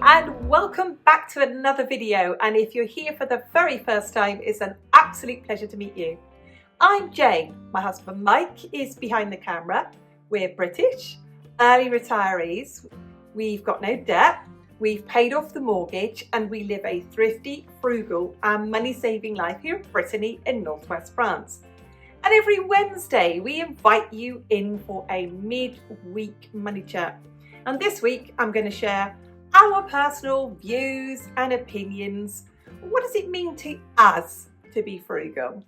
and welcome back to another video, and if you're here for the very first time, it's an absolute pleasure to meet you. I'm Jane, my husband Mike is behind the camera. We're British, early retirees, we've got no debt, we've paid off the mortgage, and we live a thrifty, frugal and money-saving life here in Brittany in northwest France. And every Wednesday we invite you in for a mid-week money chat. And this week I'm going to share our personal views and opinions. What does it mean to us to be frugal?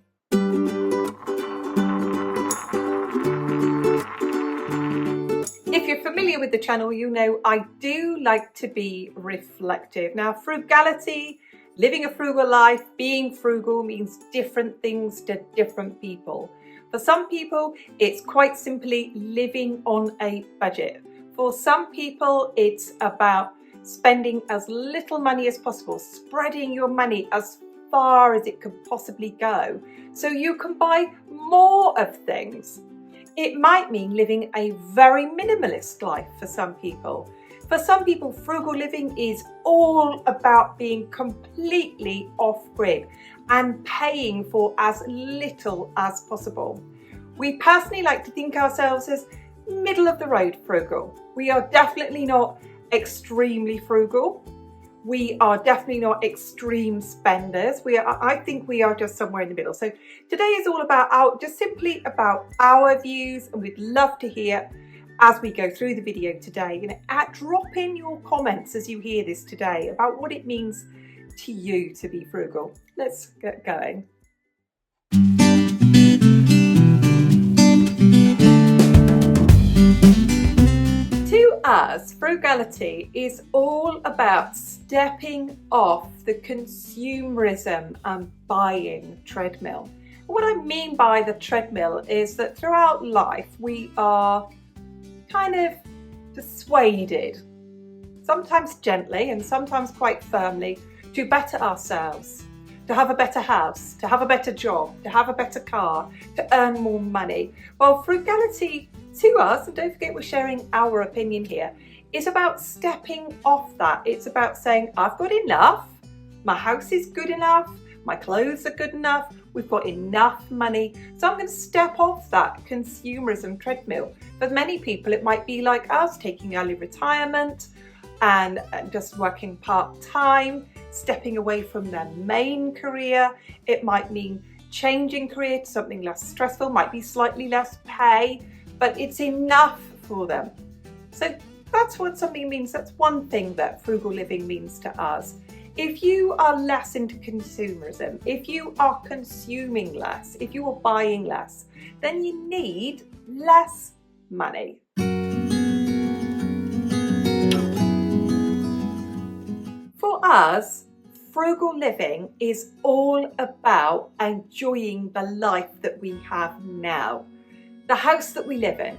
If you're familiar with the channel, you know I do like to be reflective. Now, frugality, living a frugal life, being frugal means different things to different people. For some people, it's quite simply living on a budget. For some people, it's about spending as little money as possible, spreading your money as far as it could possibly go, so you can buy more of things. It might mean living a very minimalist life for some people. For some people, frugal living is all about being completely off-grid and paying for as little as possible. We personally like to think ourselves as middle of the road frugal. We are definitely not extremely frugal. We are definitely not extreme spenders. I think we are just somewhere in the middle. So today is all about simply about our views, and we'd love to hear as we go through the video today. Drop in your comments as you hear this today about what it means to you to be frugal. Let's get going. To us, frugality is all about stepping off the consumerism and buying treadmill. What I mean by the treadmill is that throughout life we are kind of persuaded, sometimes gently and sometimes quite firmly, to better ourselves, to have a better house, to have a better job, to have a better car, to earn more money. Well, frugality to us, and don't forget we're sharing our opinion here, is about stepping off that. It's about saying, I've got enough, my house is good enough, my clothes are good enough, we've got enough money, so I'm going to step off that consumerism treadmill. For many people it might be like us, taking early retirement and just working part-time, stepping away from their main career. It might mean changing career to something less stressful, might be slightly less pay, but it's enough for them. So that's what something means. That's one thing that frugal living means to us. If you are less into consumerism, if you are consuming less, if you are buying less, then you need less money. For us, frugal living is all about enjoying the life that we have now. The house that we live in,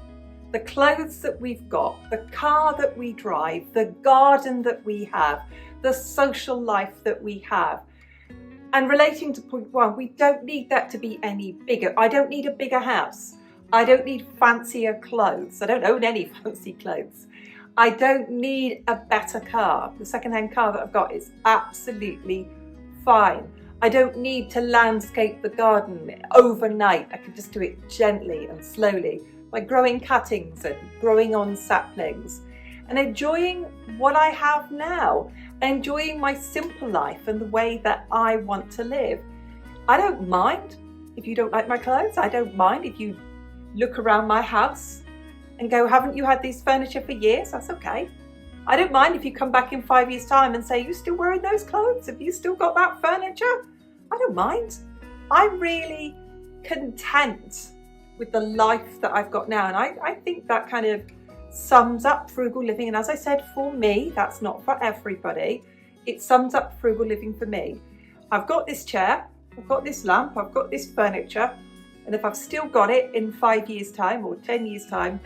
the clothes that we've got, the car that we drive, the garden that we have, the social life that we have. And relating to point one, we don't need that to be any bigger. I don't need a bigger house. I don't need fancier clothes. I don't own any fancy clothes. I don't need a better car. The second-hand car that I've got is absolutely fine. I don't need to landscape the garden overnight. I can just do it gently and slowly by growing cuttings and growing on saplings and enjoying what I have now, enjoying my simple life and the way that I want to live. I don't mind if you don't like my clothes. I don't mind if you look around my house and go, haven't you had this furniture for years? That's okay. I don't mind if you come back in 5 years' time and say, you still wearing those clothes? Have you still got that furniture? I don't mind. I'm really content with the life that I've got now. And I think that kind of sums up frugal living. And as I said, for me, that's not for everybody. It sums up frugal living for me. I've got this chair, I've got this lamp, I've got this furniture. And if I've still got it in 5 years' time or 10 years' time,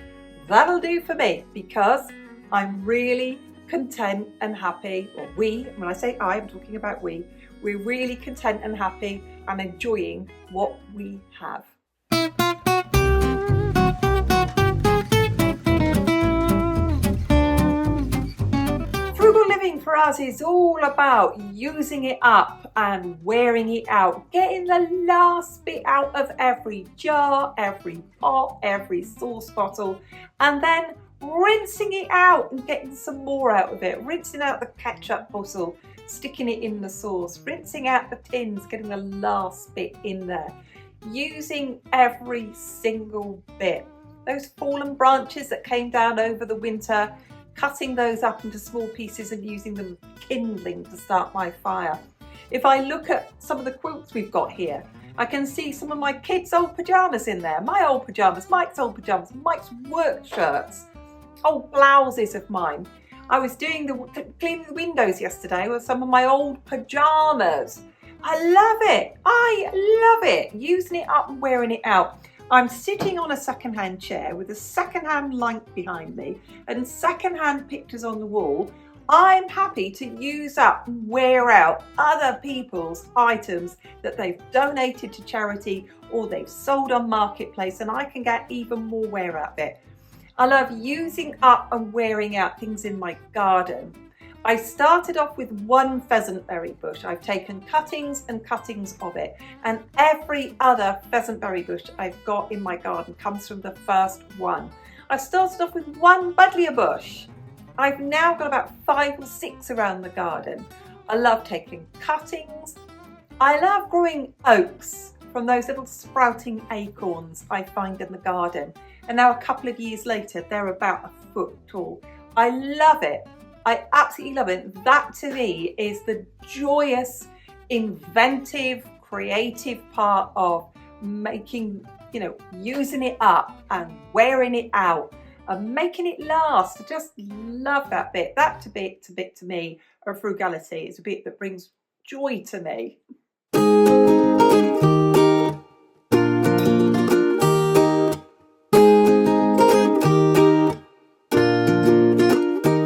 that'll do for me, because I'm really content and happy. Or we, when I say I'm talking about we're really content and happy and enjoying what we have. Frugal living for us is all about using it up and wearing it out, getting the last bit out of every jar, every pot, every sauce bottle, and then rinsing it out and getting some more out of it, rinsing out the ketchup bottle, sticking it in the sauce, rinsing out the tins, getting the last bit in there, using every single bit. Those fallen branches that came down over the winter, cutting those up into small pieces and using them as kindling to start my fire. If I look at some of the quilts we've got here, I can see some of my kids' old pyjamas in there, my old pyjamas, Mike's old pyjamas, Mike's work shirts, old blouses of mine. I was cleaning the windows yesterday with some of my old pyjamas. I love it, using it up and wearing it out. I'm sitting on a second-hand chair with a second-hand light behind me and second-hand pictures on the wall. I'm happy to use up and wear out other people's items that they've donated to charity or they've sold on Marketplace, and I can get even more wear out of it. I love using up and wearing out things in my garden. I started off with one pheasantberry bush. I've taken cuttings and cuttings of it, and every other pheasantberry bush I've got in my garden comes from the first one. I started off with one buddleia bush. I've now got about 5 or 6 around the garden. I love taking cuttings. I love growing oaks from those little sprouting acorns I find in the garden. And now a couple of years later, they're about a foot tall. I love it. I absolutely love it. That to me is the joyous, inventive, creative part of making, using it up and wearing it out and making it last. I just love that bit. That bit to me of frugality is a bit that brings joy to me.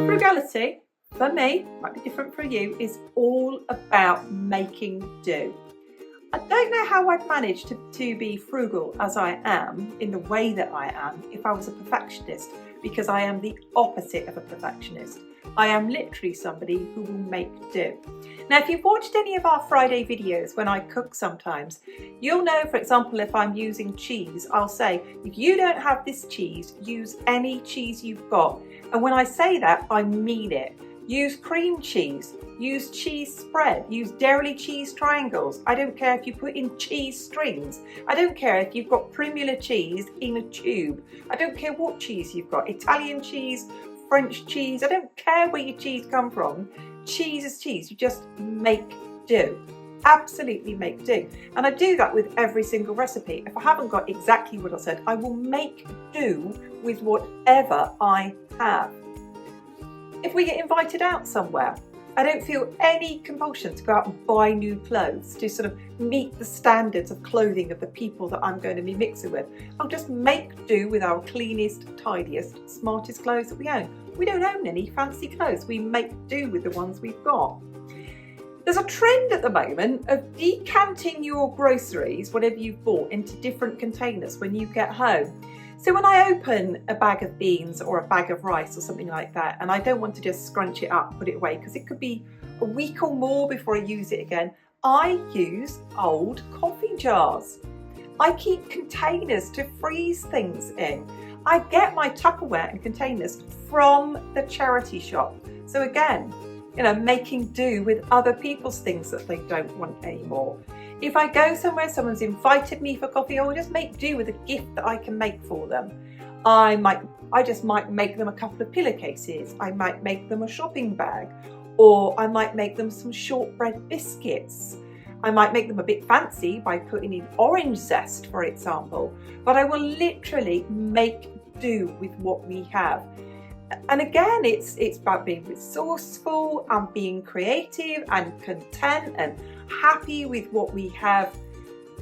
Frugality, for me, might be different for you, is all about making do. I don't know how I'd manage to be frugal as I am, in the way that I am, if I was a perfectionist, because I am the opposite of a perfectionist. I am literally somebody who will make do. Now, if you've watched any of our Friday videos when I cook sometimes, you'll know, for example, if I'm using cheese, I'll say, if you don't have this cheese, use any cheese you've got. And when I say that, I mean it. Use cream cheese, use cheese spread, use dairy cheese triangles. I don't care if you put in cheese strings. I don't care if you've got Primula cheese in a tube. I don't care what cheese you've got, Italian cheese, French cheese. I don't care where your cheese come from. Cheese is cheese. You just make do. Absolutely make do. And I do that with every single recipe. If I haven't got exactly what I said, I will make do with whatever I have. If we get invited out somewhere, I don't feel any compulsion to go out and buy new clothes to sort of meet the standards of clothing of the people that I'm going to be mixing with. I'll just make do with our cleanest, tidiest, smartest clothes that we own. We don't own any fancy clothes. We make do with the ones we've got. There's a trend at the moment of decanting your groceries, whatever you've bought, into different containers when you get home. So when I open a bag of beans or a bag of rice or something like that, and I don't want to just scrunch it up, put it away, because it could be a week or more before I use it again, I use old coffee jars. I keep containers to freeze things in. I get my Tupperware and containers from the charity shop. So again, making do with other people's things that they don't want anymore. If I go somewhere, someone's invited me for coffee, I will just make do with a gift that I can make for them. I just might make them a couple of pillowcases. I might make them a shopping bag, or I might make them some shortbread biscuits. I might make them a bit fancy by putting in orange zest, for example, but I will literally make do with what we have. And again, it's about being resourceful and being creative and content and happy with what we have,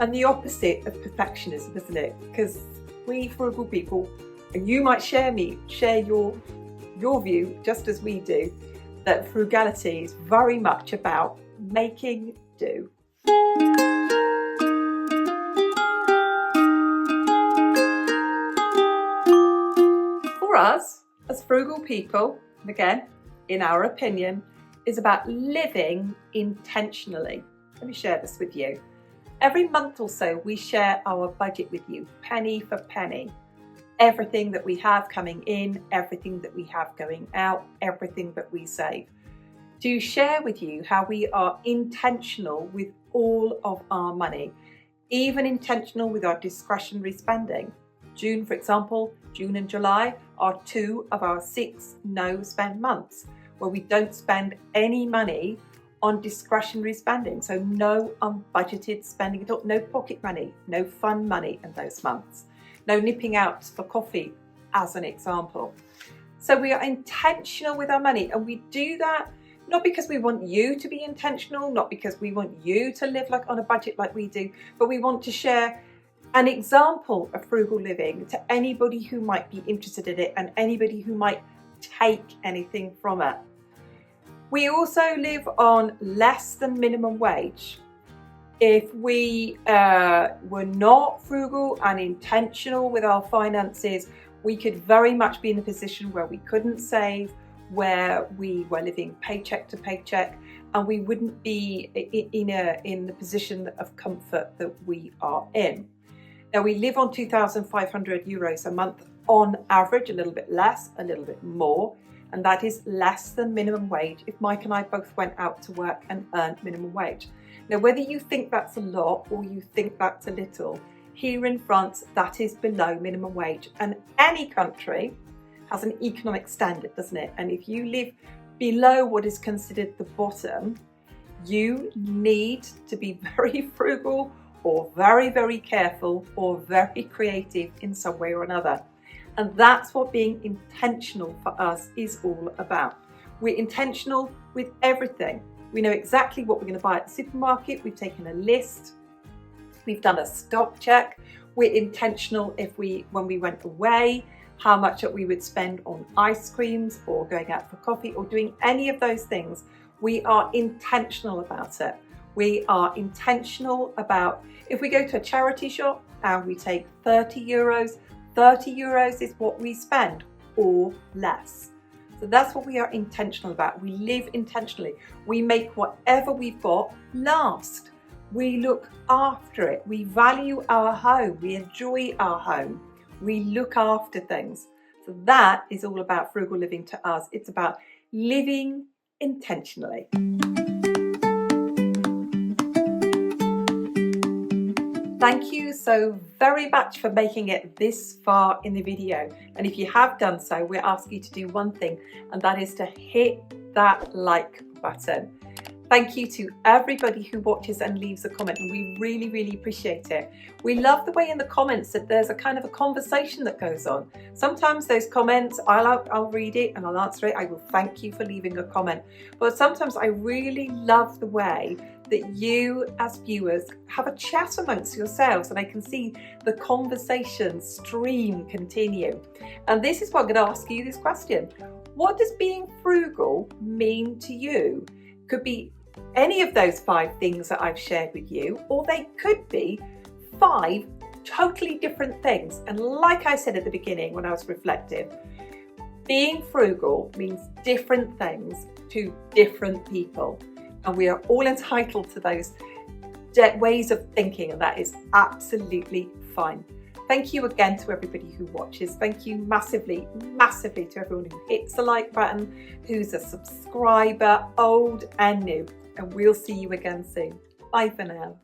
and the opposite of perfectionism, isn't it? Because we frugal people, and you might share your view just as we do, that frugality is very much about making do. For us, as frugal people, and again, in our opinion, is about living intentionally. Let me share this with you. Every month or so, we share our budget with you, penny for penny. Everything that we have coming in, everything that we have going out, everything that we save. To share with you how we are intentional with all of our money, even intentional with our discretionary spending. June, for example, June and July are 2 of our 6 no spend months, where we don't spend any money on discretionary spending. So no unbudgeted spending at all, no pocket money, no fun money in those months, no nipping out for coffee as an example. So we are intentional with our money, and we do that not because we want you to be intentional, not because we want you to live like on a budget like we do, but we want to share an example of frugal living to anybody who might be interested in it and anybody who might take anything from it. We also live on less than minimum wage. If we were not frugal and intentional with our finances, we could very much be in a position where we couldn't save, where we were living paycheck to paycheck, and we wouldn't be in the position of comfort that we are in. Now, we live on €2,500 a month on average, a little bit less, a little bit more, and that is less than minimum wage if Mike and I both went out to work and earned minimum wage. Now, whether you think that's a lot or you think that's a little, here in France, that is below minimum wage. And any country has an economic standard, doesn't it? And if you live below what is considered the bottom, you need to be very frugal or very, very careful or very creative in some way or another. And that's what being intentional for us is all about. We're intentional with everything. We know exactly what we're going to buy at the supermarket. We've taken a list. We've done a stock check. We're intentional when we went away, how much that we would spend on ice creams or going out for coffee or doing any of those things. We are intentional about it. We are intentional about if we go to a charity shop and we take €30, €30 is what we spend or less. So that's what we are intentional about. We live intentionally. We make whatever we've got last. We look after it. We value our home. We enjoy our home. We look after things. So that is all about frugal living to us. It's about living intentionally. Thank you so very much for making it this far in the video. And if you have done so, we're asking you to do one thing, and that is to hit that like button. Thank you to everybody who watches and leaves a comment, and we really, really appreciate it. We love the way in the comments that there's a kind of a conversation that goes on. Sometimes those comments, I'll read it and I'll answer it. I will thank you for leaving a comment. But sometimes I really love the way that you as viewers have a chat amongst yourselves, and I can see the conversation stream continue. And this is why I'm going to ask you this question. What does being frugal mean to you? Could be any of those 5 things that I've shared with you, or they could be 5 totally different things. And like I said at the beginning when I was reflective, being frugal means different things to different people. And we are all entitled to those ways of thinking, and that is absolutely fine. Thank you again to everybody who watches. Thank you massively, massively to everyone who hits the like button, who's a subscriber, old and new. And we'll see you again soon. Bye for now.